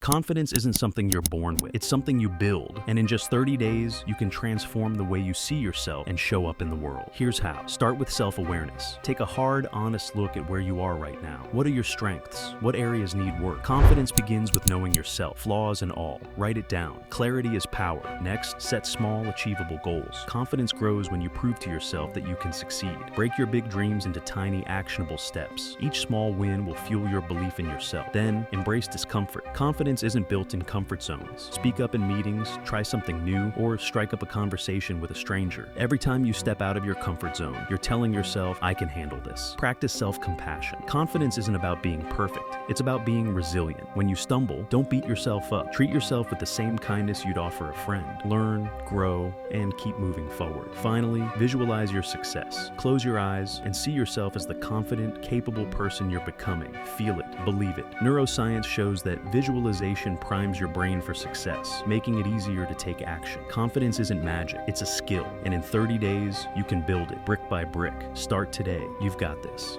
Confidence isn't something you're born with, it's something you build. And in just 30 days, you can transform the way you see yourself and show up in the world. Here's how. Start with self-awareness. Take a hard, honest look at where you are right now. What are your strengths? What areas need work? Confidence begins with knowing yourself, flaws and all. Write it down. Clarity is power. Next, set small, achievable goals. Confidence grows when you prove to yourself that you can succeed. Break your big dreams into tiny, actionable steps. Each small win will fuel your belief in yourself. Then, embrace discomfort. Confidence isn't built in comfort zones. Speak up in meetings, try something new, or strike up a conversation with a stranger. Every time you step out of your comfort zone, you're telling yourself, I can handle this. Practice self-compassion. Confidence isn't about being perfect. It's about being resilient. When you stumble, don't beat yourself up. Treat yourself with the same kindness you'd offer a friend. Learn, grow, and keep moving forward. Finally, visualize your success. Close your eyes and see yourself as the confident, capable person you're becoming. Feel it, believe it. Neuroscience shows that visualization primes your brain for success, making it easier to take action. Confidence isn't magic, it's a skill. And in 30 days, you can build it brick by brick. Start today. You've got this.